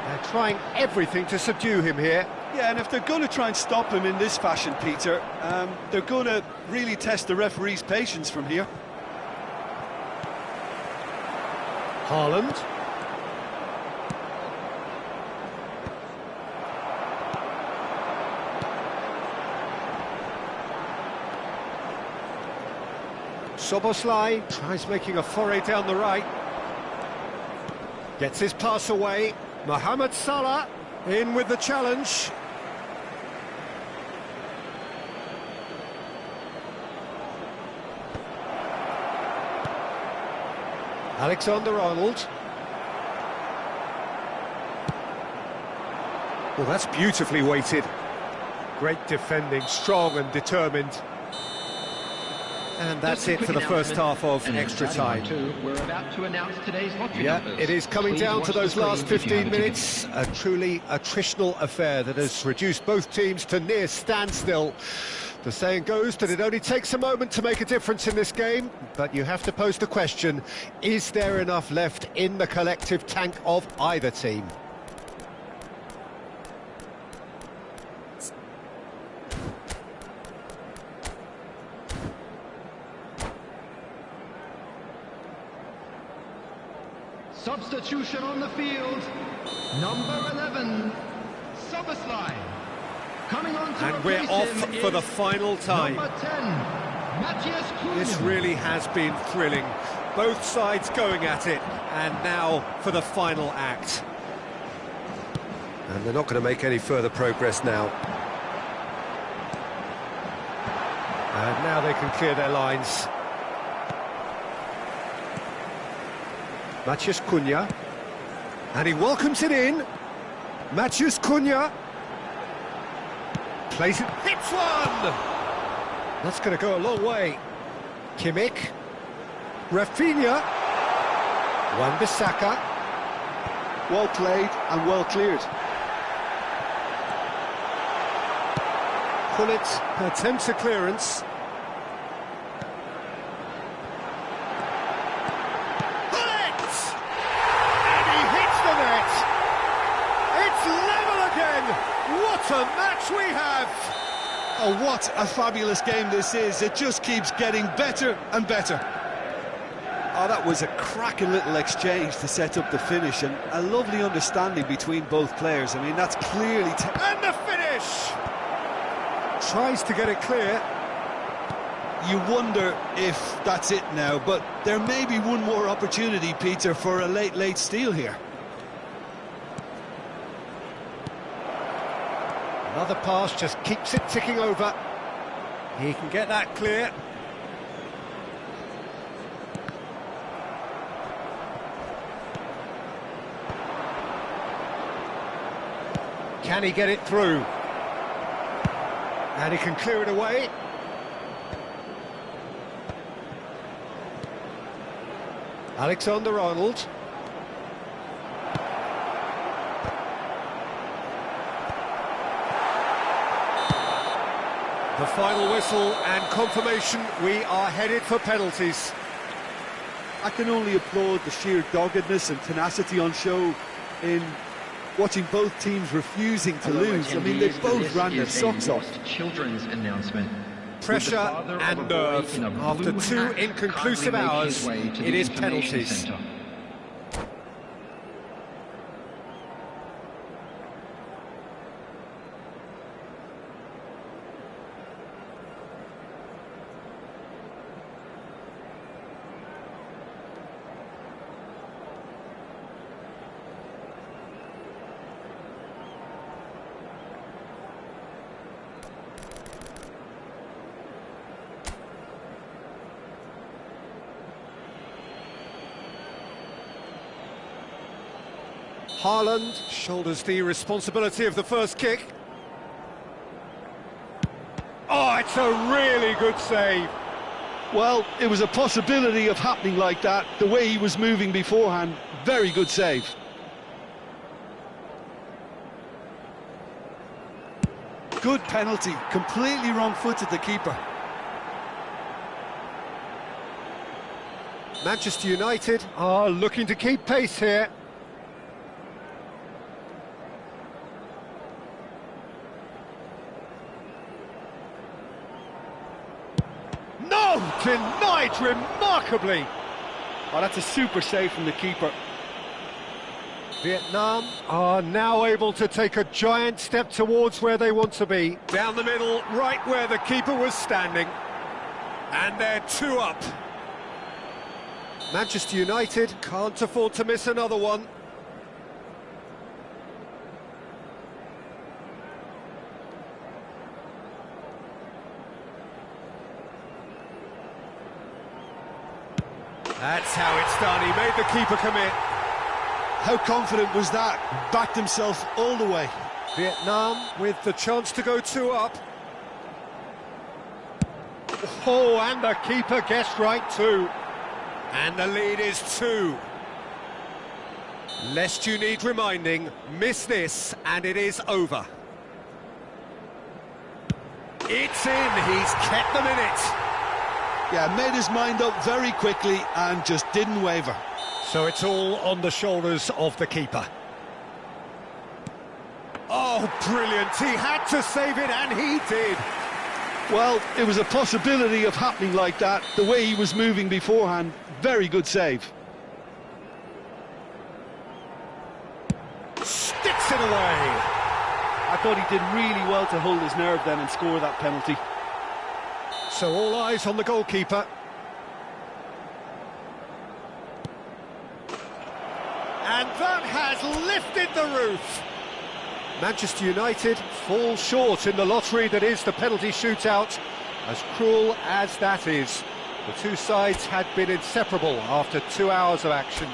They're trying everything to subdue him here. Yeah, and if they're going to try and stop him in this fashion, Peter, they're going to really test the referee's patience from here. Haaland. Szoboszlai tries making a foray down the right. Gets his pass away. Mohamed Salah in with the challenge. Alexander-Arnold. Well, that's beautifully weighted. Great defending, strong and determined. And that's it for the first half of extra time. We're about to announce today's lottery Yeah, numbers. it is coming Please down watch to the those screen last if you 15 have a minutes. A truly attritional affair that has reduced both teams to near standstill. The saying goes that it only takes a moment to make a difference in this game, but you have to pose the question, is there enough left in the collective tank of either team? Substitution on the field. Number 11, Szoboszlai. Coming on to And we're replace off him for the is final time. Number 10, Matthias Cunha. This really has been thrilling. Both sides going at it, and now for the final act. And they're not going to make any further progress now. And now they can clear their lines. Matthias Cunha. And he welcomes it in. Matthias Cunha. Plays it, hits one! That's going to go a long way. Kimmich. Rafinha. Wan-Bissaka. Well played and well cleared. Pull it, attempts a clearance. Pull it! And he hits the net! It's level again! What a match we have! Oh, what a fabulous game this is. It just keeps getting better and better. Oh, that was a cracking little exchange to set up the finish, and a lovely understanding between both players. I mean, that's clearly... And the finish! Tries to get it clear. You wonder if that's it now, but there may be one more opportunity, Peter, for a late steal here. Another pass just keeps it ticking over. He can get that clear. Can he get it through? And he can clear it away. Alexander-Arnold. The final whistle and confirmation, we are headed for penalties. I can only applaud the sheer doggedness and tenacity on show in watching both teams refusing to lose. I mean, they both ran their socks off. Children's announcement. Pressure and nerve. After 2 inconclusive hours, it is penalties. Haaland shoulders the responsibility of the first kick. Oh, it's a really good save. Well, it was a possibility of happening like that, the way he was moving beforehand. Very good save. Good penalty, completely wrong-footed the keeper. Manchester United are looking to keep pace here. No! Denied remarkably! Oh, that's a super save from the keeper. Vietnam are now able to take a giant step towards where they want to be. Down the middle, right where the keeper was standing. And they're 2 up. Manchester United can't afford to miss another one. That's how it's done. He made the keeper commit. How confident was that? Backed himself all the way. Vietnam with the chance to go 2 up. Oh, and the keeper guessed right too. And the lead is 2. Lest you need reminding, miss this and it is over. It's in, he's kept them in it. Yeah, made his mind up very quickly and just didn't waver. So it's all on the shoulders of the keeper. Oh, brilliant, he had to save it and he did. Well, it was a possibility of happening like that, the way he was moving beforehand. Very good save. Sticks it away. I thought he did really well to hold his nerve then and score that penalty. So all eyes on the goalkeeper. And that has lifted the roof. Manchester United fall short in the lottery that is the penalty shootout. As cruel as that is, the two sides had been inseparable after 2 hours of action.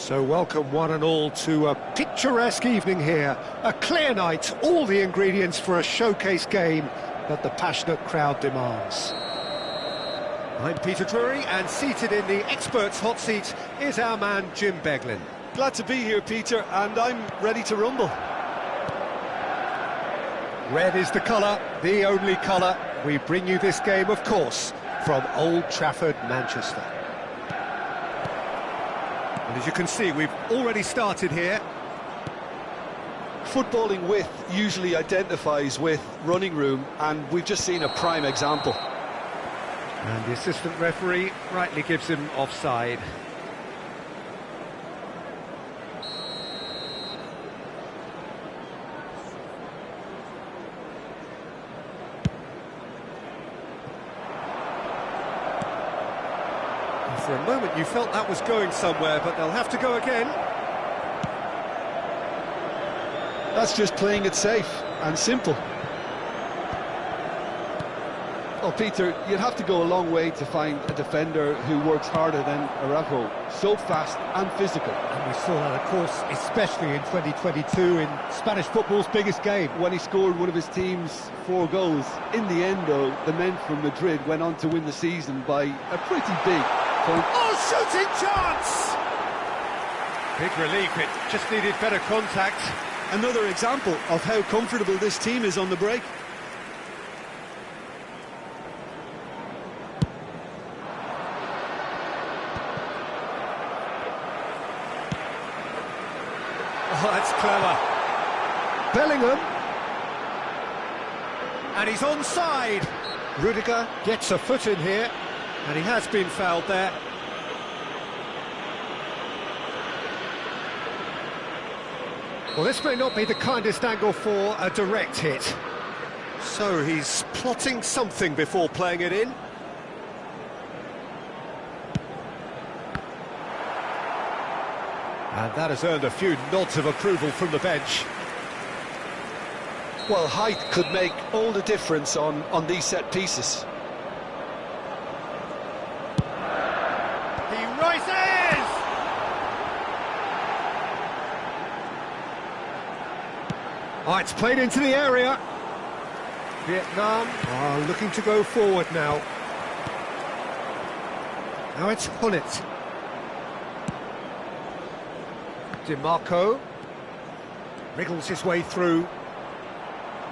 So welcome one and all to a picturesque evening here. A clear night, all the ingredients for a showcase game that the passionate crowd demands. I'm Peter Drury, and seated in the experts' hot seat is our man Jim Beglin. Glad to be here, Peter, and I'm ready to rumble. Red is the colour, the only colour. We bring you this game, of course, from Old Trafford, Manchester. And as you can see, we've already started here. Footballing width usually identifies with running room, and we've just seen a prime example. And the assistant referee rightly gives him offside. For a moment you felt that was going somewhere, but they'll have to go again. That's just playing it safe and simple. Oh, Peter, you'd have to go a long way to find a defender who works harder than Araujo. So fast and physical. And we saw that, of course, especially in 2022 in Spanish football's biggest game. When he scored one of his team's 4 goals. In the end, though, the men from Madrid went on to win the season by a pretty big point. Oh, shooting chance! Big relief, it just needed better contact. Another example of how comfortable this team is on the break. Oh, that's clever. Bellingham. And he's onside. Rudiger gets a foot in here, and he has been fouled there. Well, this may not be the kindest angle for a direct hit. So he's plotting something before playing it in. And that has earned a few nods of approval from the bench. Well, height could make all the difference on these set pieces. He rises! Oh, it's played into the area. Vietnam are looking to go forward now. Now it's Hullet. DiMarco wriggles his way through,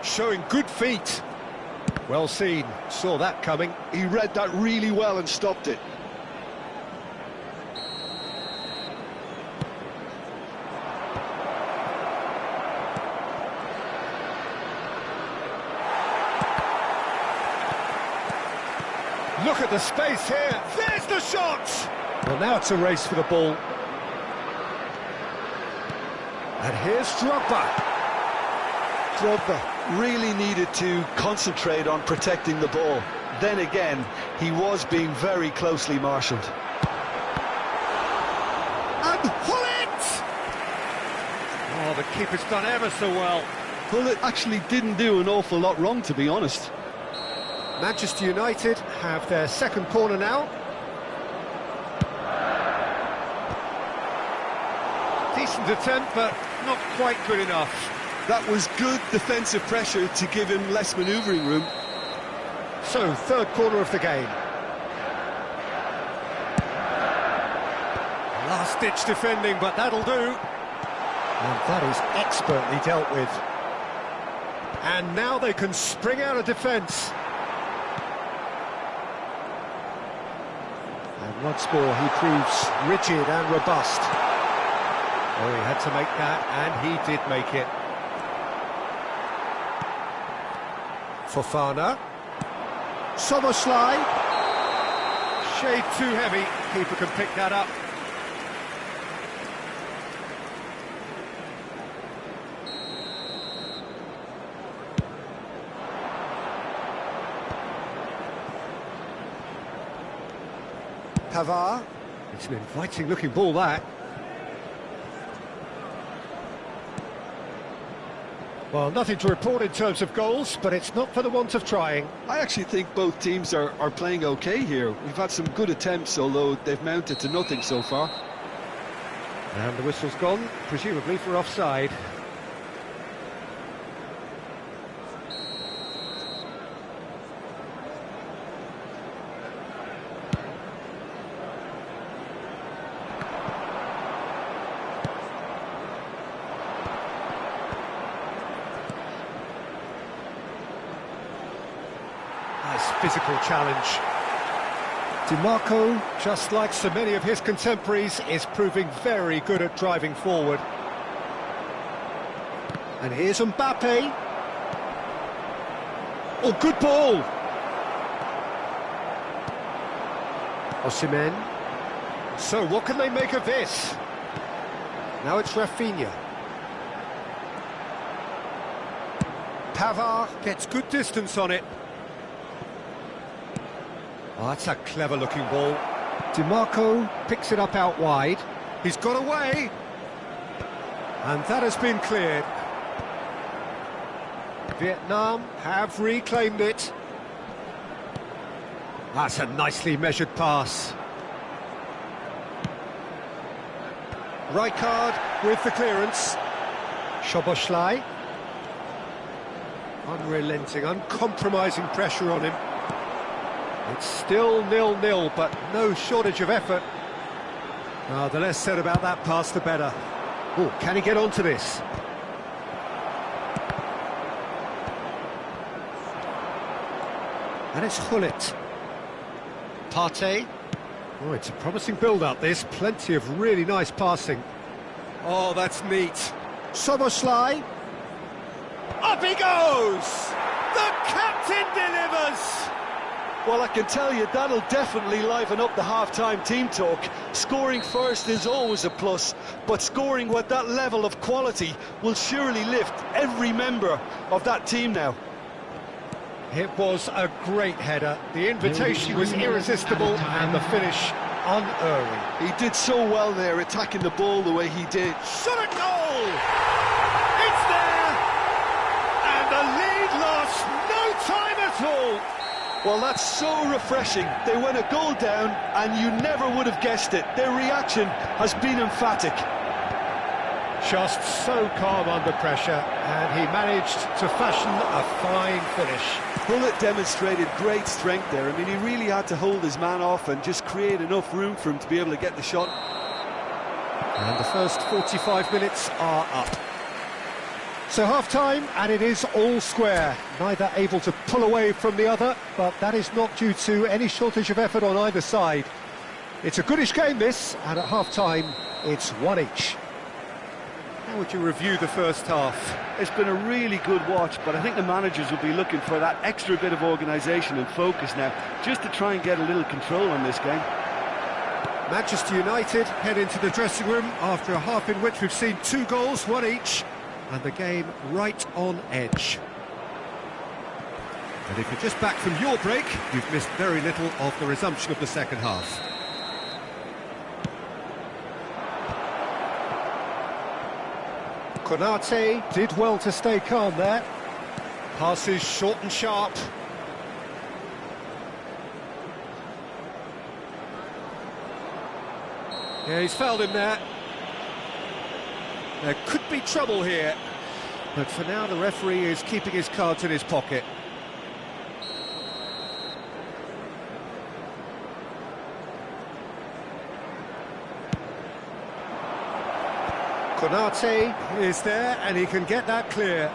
showing good feet. Well seen, saw that coming. He read that really well and stopped it. Look at the space here. There's the shot! Well, now it's a race for the ball. And here's Drogba. Drogba really needed to concentrate on protecting the ball. Then again, he was being very closely marshalled. And Hullet! Oh, the keeper's done ever so well. Hullet actually didn't do an awful lot wrong, to be honest. Manchester United have their second corner now. Decent attempt, but not quite good enough. That was good defensive pressure to give him less manoeuvring room. So, third corner of the game. Last-ditch defending, but that'll do. And that is expertly dealt with. And now they can spring out of defence. And once more he proves rigid and robust. Oh, he had to make that, and he did make it. Fofana. Soboslai. Shade too heavy. Keeper can pick that up. Pavard. It's an inviting looking ball, that. Well, nothing to report in terms of goals, but it's not for the want of trying. I actually think both teams are playing okay here. We've had some good attempts, although they've mounted to nothing so far. And the whistle's gone, presumably for offside. Nice physical challenge. DiMarco, just like so many of his contemporaries, is proving very good at driving forward. And here's Mbappe. Oh, good ball! Osimhen. So, what can they make of this? Now it's Rafinha. Pavard gets good distance on it. Oh, that's a clever-looking ball. DiMarco picks it up out wide. He's got away. And that has been cleared. Vietnam have reclaimed it. That's a nicely measured pass. Rijkaard with the clearance. Szoboszlai. Unrelenting, uncompromising pressure on him. It's still 0-0, but no shortage of effort. The less said about that pass, the better. Oh, can he get onto this? And it's Hullet. Partey. Oh, it's a promising build-up, this. Plenty of really nice passing. Oh, that's neat. Szoboszlai. Up he goes! The captain delivers! Well, I can tell you, that'll definitely liven up the half-time team talk. Scoring first is always a plus, but scoring with that level of quality will surely lift every member of that team now. It was a great header. The invitation was irresistible and the finish unerring. He did so well there, attacking the ball the way he did. Shot at goal! It's there! And the lead lost no time at all! Well, that's so refreshing. They went a goal down, and you never would have guessed it. Their reaction has been emphatic. Just so calm under pressure, and he managed to fashion a fine finish. Hullet demonstrated great strength there. I mean, he really had to hold his man off and just create enough room for him to be able to get the shot. And the first 45 minutes are up. So half-time, and it is all square. Neither able to pull away from the other, but that is not due to any shortage of effort on either side. It's a goodish game, this, and at half-time, it's one each. How would you review the first half? It's been a really good watch, but I think the managers will be looking for that extra bit of organisation and focus now, just to try and get a little control on this game. Manchester United head into the dressing room after a half in which we've seen 2 goals, one each, and the game right on edge. And if you're just back from your break, you've missed very little of the resumption of the second half. Konate did well to stay calm there. Passes short and sharp. Yeah, he's fouled him there. There could be trouble here, but for now the referee is keeping his cards in his pocket. Konate is there and he can get that clear.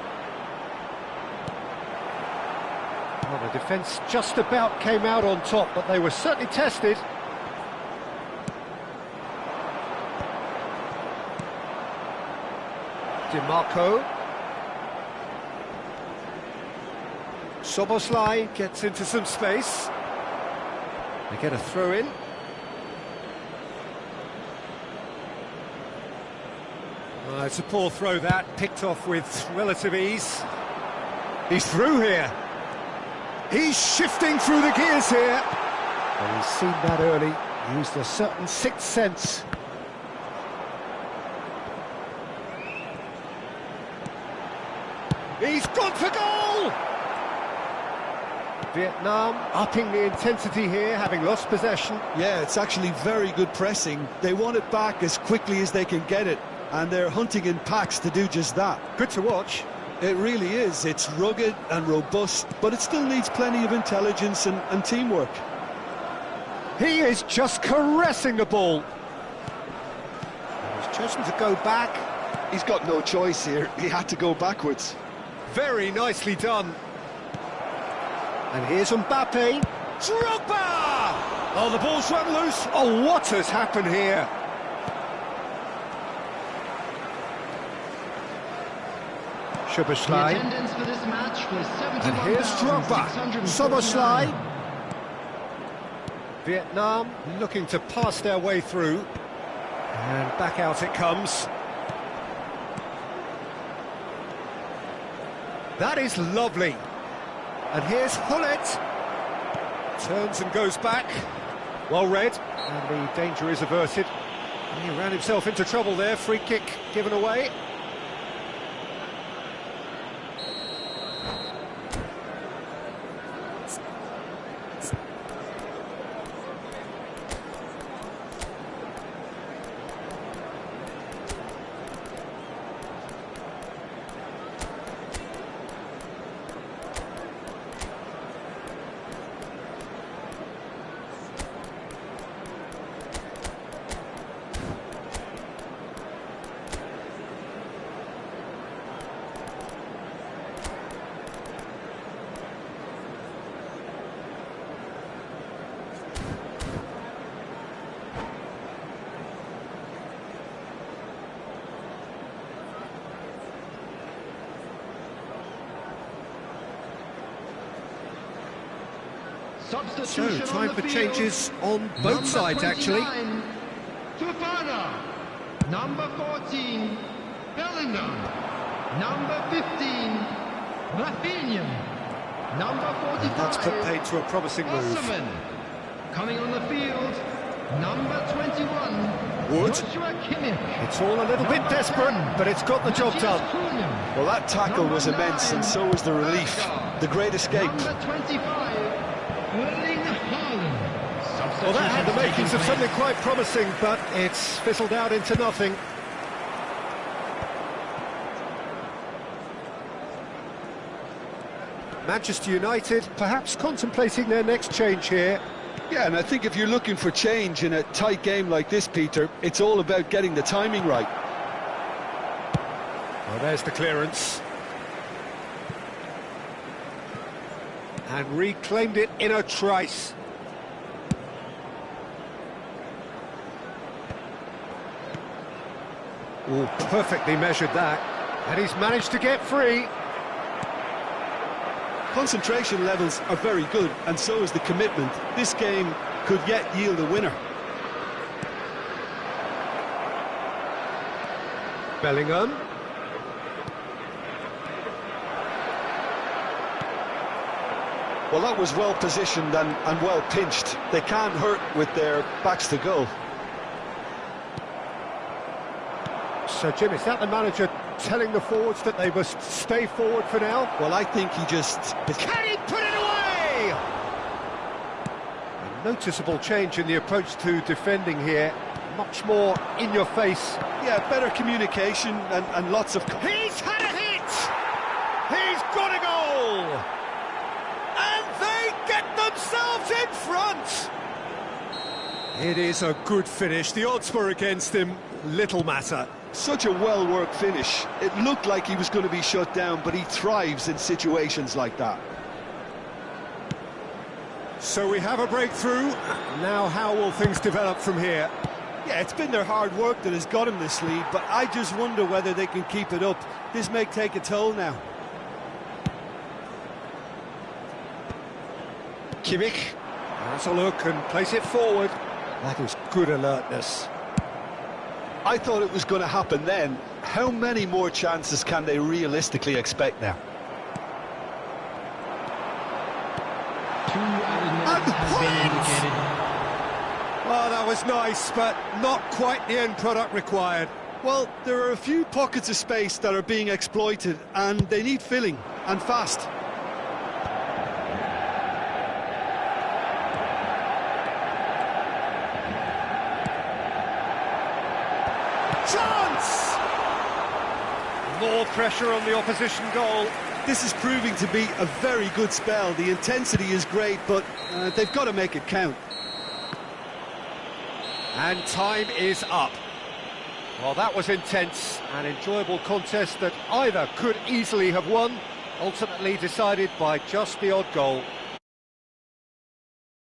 Well, the defence just about came out on top, but they were certainly tested. DiMarco. Szoboszlai gets into some space. They get a throw in. It's a poor throw that, picked off with relative ease. He's through here. He's shifting through the gears here. Well, he's seen that early, used a certain sixth sense. He's gone for goal! Vietnam upping the intensity here, having lost possession. Yeah, it's actually very good pressing. They want it back as quickly as they can get it, and they're hunting in packs to do just that. Good to watch. It really is. It's rugged and robust, but it still needs plenty of intelligence and teamwork. He is just caressing the ball. He's chosen to go back. He's got no choice here. He had to go backwards. Very nicely done. And here's Mbappe. Drogba! Oh, the ball's run loose. Oh, what has happened here? Szoboszlai. And here's Drogba. Szoboszlai. Vietnam looking to pass their way through. And back out it comes. That is lovely. And here's Hullet. Turns and goes back. Well read. And the danger is averted. He ran himself into trouble there. Free kick given away. So, time for changes on both sides, actually. Fofana. Number 14, Bellingham. Number 15, Rafinha. Number 45, That's put paid to a promising move. Osman. Coming on the field, number 21, Wood. Joshua Kimmich. It's all a little bit desperate, but it's got the job done. Well, that tackle was immense, and so was the relief. The great escape. Number 25, Erling Haaland. Well, that had the makings of something quite promising, but it's fizzled out into nothing. Manchester United perhaps contemplating their next change here. Yeah, and I think if you're looking for change in a tight game like this, Peter, it's all about getting the timing right. Well, there's the clearance. And reclaimed it in a trice. Oh, perfectly measured that. And he's managed to get free. Concentration levels are very good, and so is the commitment. This game could yet yield a winner. Bellingham. Well, that was well positioned and well pinched. They can't hurt with their backs to goal. So, Jim, is that the manager telling the forwards that they must stay forward for now? Well, I think he just... Can he put it away? A noticeable change in the approach to defending here. Much more in your face. Yeah, better communication and lots of... He's had a hit! He's got a goal! And they get themselves in front! It is a good finish. The odds were against him. Little matter. Such a well-worked finish. It looked like he was going to be shut down, but he thrives in situations like that. So we have a breakthrough. Now how will things develop from here? Yeah, it's been their hard work that has got him this lead, but I just wonder whether they can keep it up. This may take a toll now. Kimmich has a look and place it forward. That is good alertness. I thought it was going to happen then. How many more chances can they realistically expect now? And the point! Oh, that was nice, but not quite the end product required. Well, there are a few pockets of space that are being exploited, and they need filling, and fast. chance! More pressure on the opposition goal. This is proving to be a very good spell. The intensity is great, but they've got to make it count. And time is up. Well, that was intense, an enjoyable contest that either could easily have won, ultimately decided by just the odd goal.